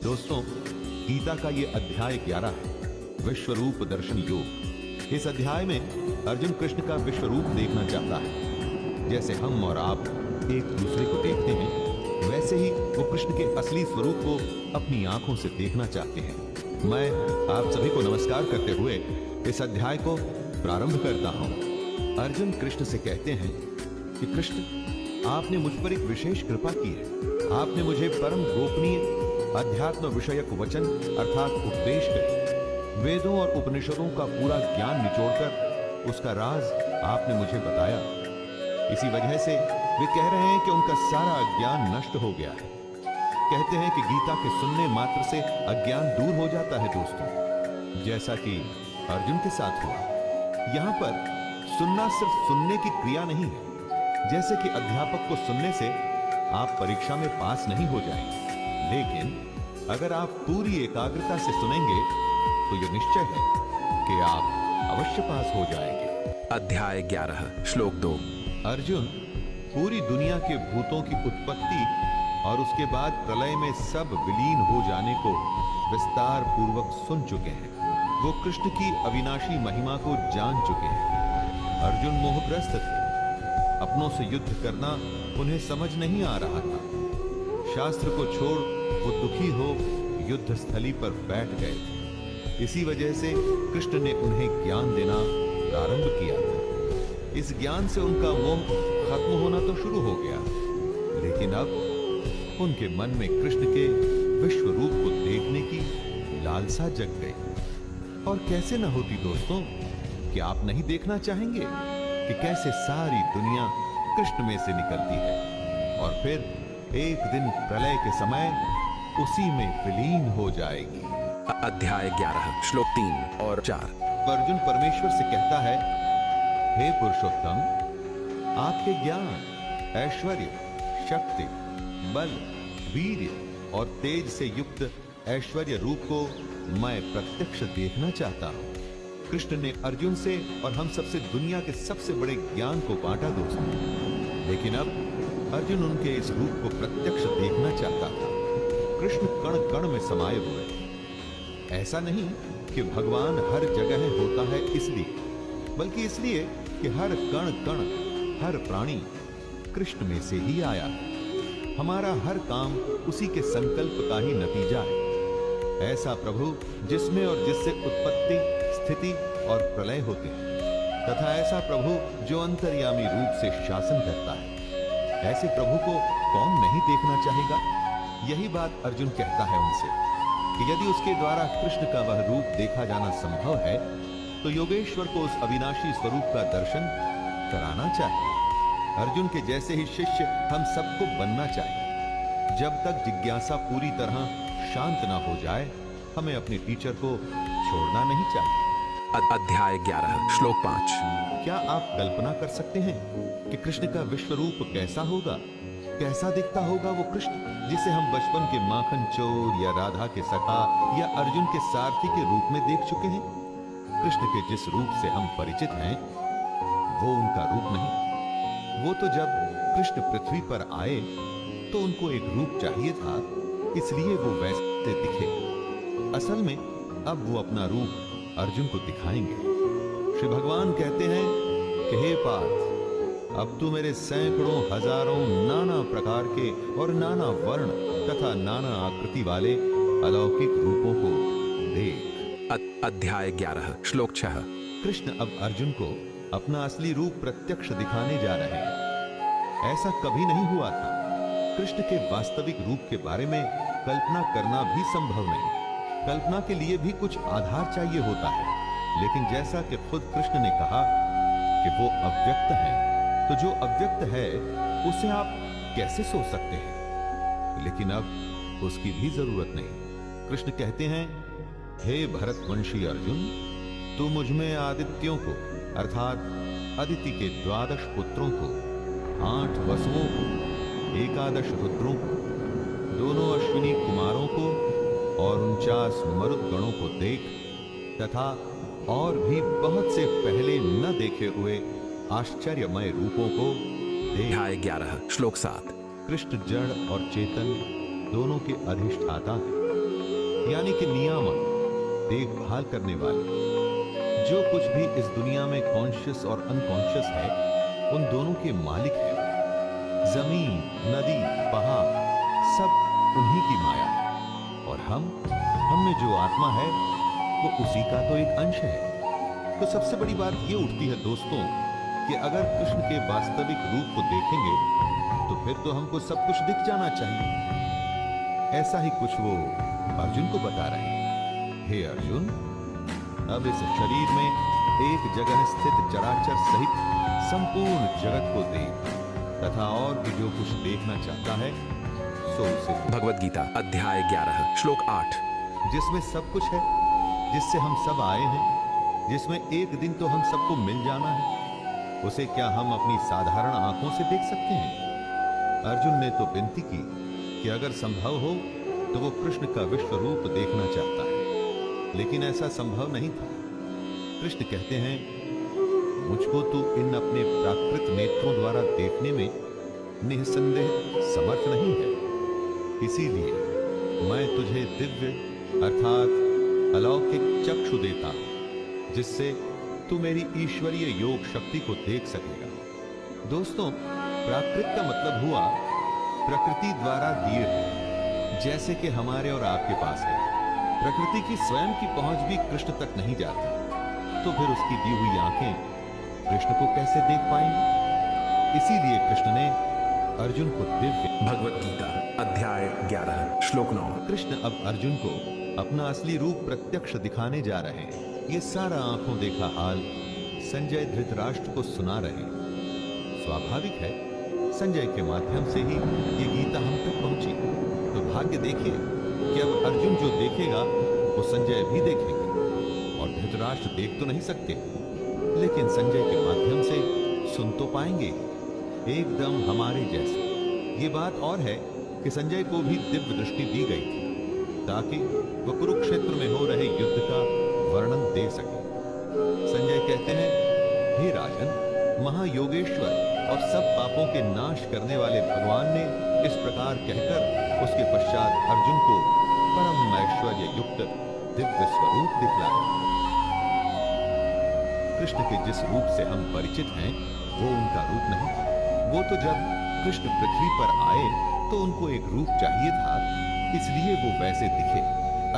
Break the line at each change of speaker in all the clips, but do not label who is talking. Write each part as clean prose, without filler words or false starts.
दोस्तों, गीता का ये अध्याय 11 है, विश्वरूप दर्शन योग। इस अध्याय में अर्जुन कृष्ण का विश्वरूप देखना चाहता है। जैसे हम और आप एक दूसरे को देखते हैं, वैसे ही वो कृष्ण के असली स्वरूप को अपनी आंखों से देखना चाहते हैं। मैं आप सभी को नमस्कार करते हुए इस अध्याय को प्रारंभ करता हूं। अर्जुन कृष्ण से कहते हैं कि कृष्ण, आपने मुझ पर एक विशेष कृपा की है। आपने मुझे परम गोपनीय अध्यात्म विषयक वचन अर्थात उपदेश कर वेदों और उपनिषदों का पूरा ज्ञान निचोड़कर उसका राज आपने मुझे बताया। इसी वजह से वे कह रहे हैं कि उनका सारा अज्ञान नष्ट हो गया है। कहते हैं कि गीता के सुनने मात्र से अज्ञान दूर हो जाता है। दोस्तों, जैसा कि अर्जुन के साथ हुआ, यहां पर सुनना सिर्फ सुनने की क्रिया नहीं है। जैसे कि अध्यापक को सुनने से आप परीक्षा में पास नहीं हो जाएंगे, लेकिन अगर आप पूरी एकाग्रता से सुनेंगे तो यह निश्चय है कि आप अवश्य पास हो जाएंगे।
अध्याय 11 श्लोक 2।
अर्जुन पूरी दुनिया के भूतों की उत्पत्ति और उसके बाद प्रलय में सब विलीन हो जाने को विस्तार पूर्वक सुन चुके हैं। वो कृष्ण की अविनाशी महिमा को जान चुके हैं। अर्जुन मोहग्रस्त थे। अपनों से युद्ध करना उन्हें समझ नहीं आ रहा था। शास्त्र को छोड़ वो दुखी हो युद्ध स्थली पर बैठ गए थे। इसी वजह से कृष्ण ने उन्हें ज्ञान देना प्रारंभ किया था। इस ज्ञान से उनका मोह खत्म होना तो शुरू हो गया, लेकिन अब उनके मन में कृष्ण के विश्व रूप को देखने की लालसा जग गई। और कैसे न होती दोस्तों, कि आप नहीं देखना चाहेंगे कि कैसे सारी दुनिया कृष्ण में से निकलती है और फिर एक दिन प्रलय के समय उसी में विलीन हो जाएगी।
अध्याय 11 श्लोक 3 और 4।
अर्जुन परमेश्वर से कहता है, हे पुरुषोत्तम, आपके ज्ञान, ऐश्वर्य, शक्ति, बल, वीर्य और तेज से युक्त ऐश्वर्य रूप को मैं प्रत्यक्ष देखना चाहता हूं। कृष्ण ने अर्जुन से और हम सबसे दुनिया के सबसे बड़े ज्ञान को बांटा दोस्तों, लेकिन अब अर्जुन उनके इस रूप को प्रत्यक्ष देखना चाहता था। कृष्ण कण कण में समाये हुए। ऐसा नहीं कि भगवान हर जगह होता है इसलिए, बल्कि इसलिए कि हर कण कण, हर प्राणी कृष्ण में से ही आया है। हमारा हर काम उसी के संकल्प का ही नतीजा है। ऐसा प्रभु जिसमें और जिससे उत्पत्ति, स्थिति और प्रलय होते हैं, तथा ऐसा प्रभु जो अंतर्यामी रूप से शासन करता है। ऐसे प्रभु को कौन नहीं देखना चाहेगा? यही बात अर्जुन कहता है उनसे कि यदि उसके द्वारा कृष्ण का वह रूप देखा जाना संभव है, तो योगेश्वर को उस अविनाशी स्वरूप का दर्शन कराना चाहिए। अर्जुन के जैसे ही शिष्य हम सबको बनना चाहिए। जब तक जिज्ञासा पूरी तरह शांत ना हो जाए, हमें अपने टीचर को छोड़ना नहीं चाहिए।
अध्याय 11 श्लोक 5।
क्या आप कल्पना कर सकते हैं कि कृष्ण का विश्व रूप कैसा होगा? कैसा दिखता होगा वो कृष्ण जिसे हम बचपन के माखन चोर या राधा के सखा या अर्जुन के सारथी के रूप में देख चुके हैं? कृष्ण के जिस रूप से हम परिचित हैं, वो उनका रूप नहीं। वो तो जब कृष्ण पृथ्वी पर आए तो उनको एक रूप चाहिए था, इसलिए वो वैसे दिखे। असल में अब वो अपना रूप अर्जुन को दिखाएंगे। श्री भगवान कहते हैं कि हे पार्थ, अब तू मेरे सैकड़ों हजारों नाना प्रकार के और नाना वर्ण तथा नाना आकृति वाले अलौकिक रूपों को देख।
अध्याय 11 श्लोक 6।
कृष्ण अब अर्जुन को अपना असली रूप प्रत्यक्ष दिखाने जा रहे हैं। ऐसा कभी नहीं हुआ था। कृष्ण के वास्तविक रूप के बारे में कल्पना करना भी संभव नहीं। कल्पना के लिए भी कुछ आधार चाहिए होता है, लेकिन जैसा कि खुद कृष्ण ने कहा कि वो अव्यक्त है, तो जो अव्यक्त है उसे आप कैसे सोच सकते हैं? लेकिन अब उसकी भी जरूरत नहीं। कृष्ण कहते हैं, हे भरतवंशी अर्जुन, तू मुझ में आदित्यों को अर्थात अदिति के 12 पुत्रों को, 8 वसुओं को, 11 रुद्रों को, दोनों अश्विनी कुमारों को और 49 मरुद गणों को देख, तथा और भी बहुत से पहले न देखे हुए आश्चर्यमय रूपों को देख।
अध्याय 11 श्लोक 7।
कृष्ण जड़ और चेतन दोनों के अधिष्ठाता हैं। यानी कि नियामक, देखभाल करने वाले। जो कुछ भी इस दुनिया में कॉन्शियस और अनकॉन्शियस है, उन दोनों के मालिक है। जमीन, नदी, पहाड़ सब उन्हीं की माया है। और हम में जो आत्मा है वो उसी का तो एक अंश है। तो सबसे बड़ी बात ये उठती है दोस्तों कि अगर कृष्ण के वास्तविक रूप को देखेंगे तो फिर तो हमको सब कुछ दिख जाना चाहिए। ऐसा ही कुछ वो अर्जुन को बता रहे हैं। हे अर्जुन, अब इस शरीर में एक जगह स्थित चराचर सहित संपूर्ण जगत को देख, तथा और भी जो कुछ देखना चाहता है सो उसे,
भगवत गीता अध्याय 11 श्लोक 8।
जिसमें सब कुछ है, जिससे हम सब आए हैं, जिसमें एक दिन तो हम सबको मिल जाना है, उसे क्या हम अपनी साधारण आंखों से देख सकते हैं? अर्जुन ने तो विनती की कि अगर संभव हो तो वो कृष्ण का विश्व रूप देखना चाहता है, लेकिन ऐसा संभव नहीं था। कृष्ण कहते हैं, मुझको तो इन अपने प्राकृत नेत्रों द्वारा देखने में निसंदेह समर्थ नहीं है। इसीलिए मैं तुझे दिव्य अर्थात अलौकिक चक्षु देता हूं, जिससे तू मेरी ईश्वरीय योग शक्ति को देख सकेगा। दोस्तों, प्राकृत का मतलब हुआ प्रकृति द्वारा दिए हुए, जैसे कि हमारे और आपके पास है। प्रकृति की स्वयं की पहुंच भी कृष्ण तक नहीं जाती, तो फिर उसकी दी हुई आंखें कृष्ण को कैसे देख पाएंगे? इसीलिए कृष्ण ने अर्जुन को दिव्य,
भगवत गीता अध्याय 11 श्लोक 9।
कृष्ण अब अर्जुन को अपना असली रूप प्रत्यक्ष दिखाने जा रहे हैं। ये सारा आंखों देखा हाल संजय धृतराष्ट्र को सुना रहे हैं। स्वाभाविक है, संजय के माध्यम से ही ये गीता हम तक पहुंची। तो भाग्य देखिए कि अब अर्जुन जो देखेगा वो संजय भी देखेंगे। और धृतराष्ट्र देख तो नहीं सकते, लेकिन संजय के माध्यम से सुन तो पाएंगे, एकदम हमारे जैसे। ये बात और है कि संजय को भी दिव्य दृष्टि दी गई थी, ताकि वह कुरुक्षेत्र में हो रहे युद्ध का वर्णन दे सके। संजय कहते हैं, हे राजन, महायोगेश्वर और सब पापों के नाश करने वाले भगवान ने इस प्रकार कहकर उसके पश्चात अर्जुन को परम ऐश्वर्य युक्त दिव्य स्वरूप दिखलाया। कृष्ण के जिस रूप से हम परिचित हैं वो उनका रूप नहीं। वो तो जब कृष्ण पृथ्वी पर आए तो उनको एक रूप चाहिए था, इसलिए वो वैसे दिखे।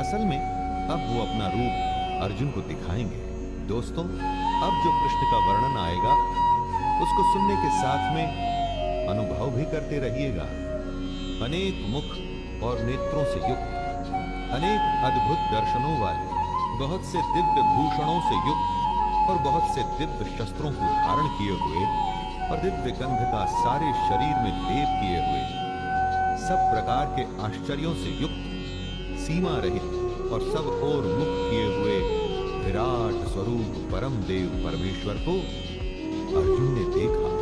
असल में अब वो अपना रूप अर्जुन को दिखाएंगे। दोस्तों, अब जो कृष्ण का वर्णन आएगा उसको सुनने के साथ में अनुभव भी करते रहिएगा। अनेक मुख और नेत्रों से युक्त, अनेक अद्भुत दर्शनों वाले, बहुत से दिव्य भूषणों से युक्त और बहुत से दिव्य शस्त्रों को धारण किए हुए और दिव्य गंध का सारे शरीर में लेप किए हुए, सब प्रकार के आश्चर्यों से युक्त, सीमा रहित और सब ओर मुख किए हुए विराट स्वरूप परम देव परमेश्वर को अर्जुन ने देखा।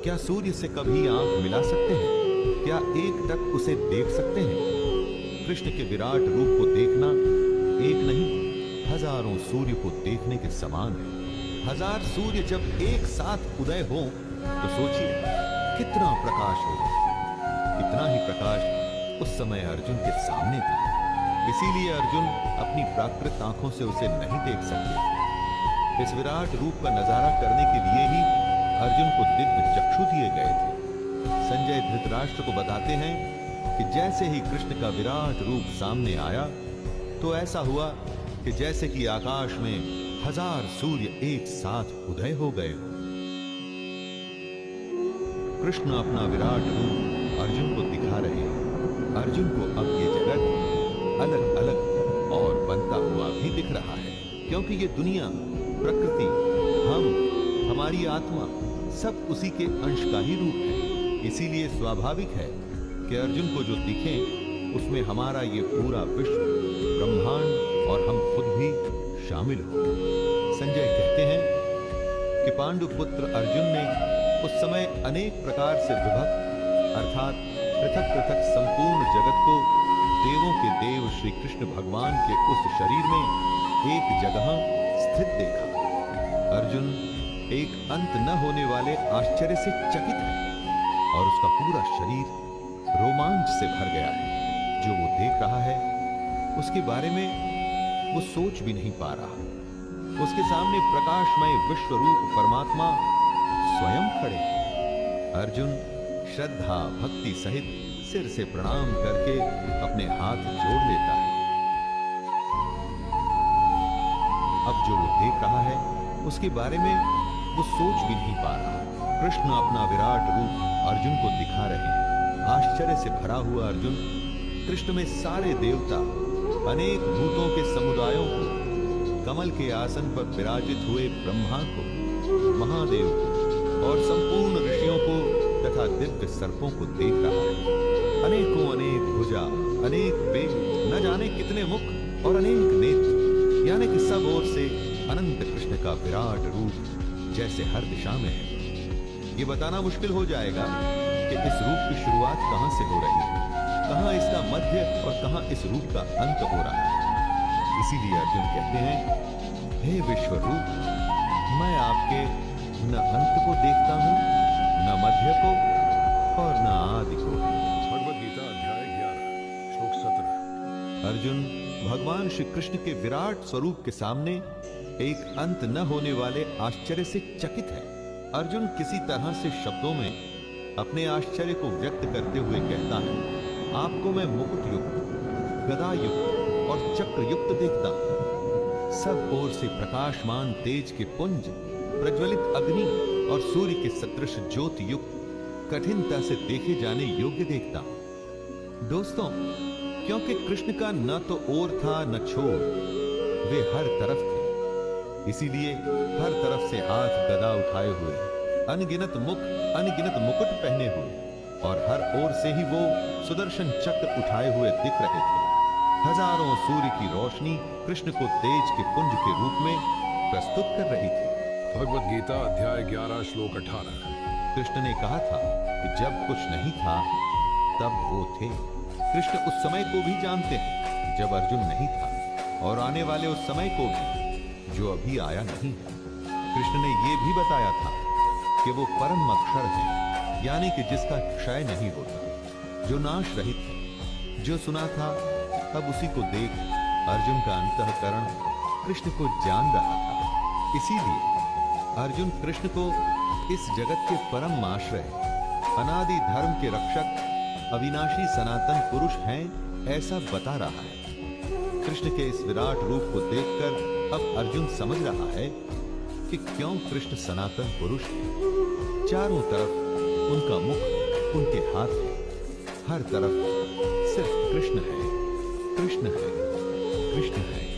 क्या सूर्य से कभी आंख मिला सकते हैं? क्या एक टक उसे देख सकते हैं? कृष्ण के विराट रूप को देखना एक नहीं, हजारों सूर्य को देखने के समान है। हजार सूर्य जब एक साथ उदय हो तो सोचिए कितना प्रकाश होगा। इतना ही प्रकाश उस समय अर्जुन के सामने था, इसीलिए अर्जुन अपनी प्राकृत आंखों से उसे नहीं देख सकते। इस विराट रूप का नजारा करने के लिए ही अर्जुन को दिव्य चक्षु दिए गए थे। संजय धृतराष्ट्र को बताते हैं कि जैसे ही कृष्ण का विराट रूप सामने आया तो ऐसा हुआ कि जैसे कि आकाश में हजार सूर्य एक साथ उदय हो गए। कृष्ण अपना विराट रूप अर्जुन को दिखा रहे हैं। अर्जुन को अब ये जगत अलग अलग और बनता हुआ भी दिख रहा है, क्योंकि ये दुनिया, प्रकृति, हमारी आत्मा सब उसी के अंश का ही रूप है। इसीलिए स्वाभाविक है कि अर्जुन को जो दिखे उसमें हमारा ये पूरा विश्व, ब्रह्मांड और हम खुद भी शामिल हो। संजय कहते हैं कि पांडुपुत्र अर्जुन ने उस समय अनेक प्रकार से विभक्त अर्थात पृथक पृथक संपूर्ण जगत को देवों के देव श्री कृष्ण भगवान के उस शरीर में एक जगह स्थित देखा। अर्जुन एक अंत न होने वाले आश्चर्य से चकित है और उसका पूरा शरीर रोमांच से भर गया है। जो वो देख रहा है उसके बारे में वो सोच भी नहीं पा रहा। उसके सामने प्रकाशमय विश्व रूप परमात्मा स्वयं खड़े। अर्जुन श्रद्धा भक्ति सहित सिर से प्रणाम करके अपने हाथ जोड़ लेता है। अब जो वो देख रहा है उसके बारे में वो सोच भी नहीं पा रहा। कृष्ण अपना विराट रूप अर्जुन को दिखा रहे हैं। आश्चर्य से भरा हुआ अर्जुन कृष्ण में सारे देवता, अनेक भूतों के समुदायों को, कमल के आसन पर विराजित हुए ब्रह्मा को, महादेव को और संपूर्ण ऋषियों को तथा दिव्य सर्पों को देख रहा है। अनेकों अनेक भुजा, अनेक पेट, न जाने कितने मुख और अनेक नेत्र, यानी कि सब ओर से अनंत कृष्ण का विराट रूप जैसे हर दिशा में है। ये बताना मुश्किल हो जाएगा कि इस रूप की शुरुआत कहां से हो रही है, कहां इसका मध्य और कहां इस रूप का अंत हो रहा है। इसीलिए अर्जुन कहते हैं, हे विश्व रूप, मैं आपके न अंत को देखता हूं, न मध्य को और न आदि को।
भगवद गीता अध्याय 11 श्लोक 17।
अर्जुन भगवान श्री कृष्ण के विराट स्वरूप के सामने एक अंत न होने वाले आश्चर्य से चकित है। अर्जुन किसी तरह से शब्दों में अपने आश्चर्य को व्यक्त करते हुए कहता है, आपको मैं मुकुट युक्त, गदा युक्त और चक्र युक्त देखता हूं। सब ओर से प्रकाशमान तेज के पुंज, प्रज्वलित अग्नि और सूर्य के सदृश ज्योति युक्त, कठिनता से देखे जाने योग्य देखता हूं। दोस्तों, क्योंकि कृष्ण का न तो ओर था न छोर, वे हर तरफ थे। इसीलिए हर तरफ से हाथ गदा उठाए हुए, अनगिनत मुख, अनगिनत मुकुट पहने हुए और हर ओर से ही वो सुदर्शन चक्र उठाए हुए दिख रहे थे। हजारों सूर्य की रोशनी कृष्ण को तेज के पुंज के रूप में प्रस्तुत कर रही थी।
भगवद गीता अध्याय 11 श्लोक 18।
कृष्ण ने कहा था कि जब कुछ नहीं था तब वो थे। कृष्ण उस समय को भी जानते हैं जब अर्जुन नहीं था, और आने वाले उस समय को भी जो अभी आया नहीं है। कृष्ण ने यह भी बताया था कि वो परम अक्षर है, यानी कि जिसका क्षय नहीं होता, जो नाश रहित है। जो सुना था अब उसी को देख अर्जुन का अंतःकरण कृष्ण को जान रहा था। इसीलिए अर्जुन कृष्ण को इस जगत के परम आश्रय, अनादि धर्म के रक्षक, अविनाशी सनातन पुरुष हैं ऐसा बता रहा है। कृष्ण के इस विराट रूप को देखकर अब अर्जुन समझ रहा है कि क्यों कृष्ण सनातन पुरुष है। चारों तरफ उनका मुख, उनके हाथ है, हर तरफ सिर्फ कृष्ण है, कृष्ण है, कृष्ण है।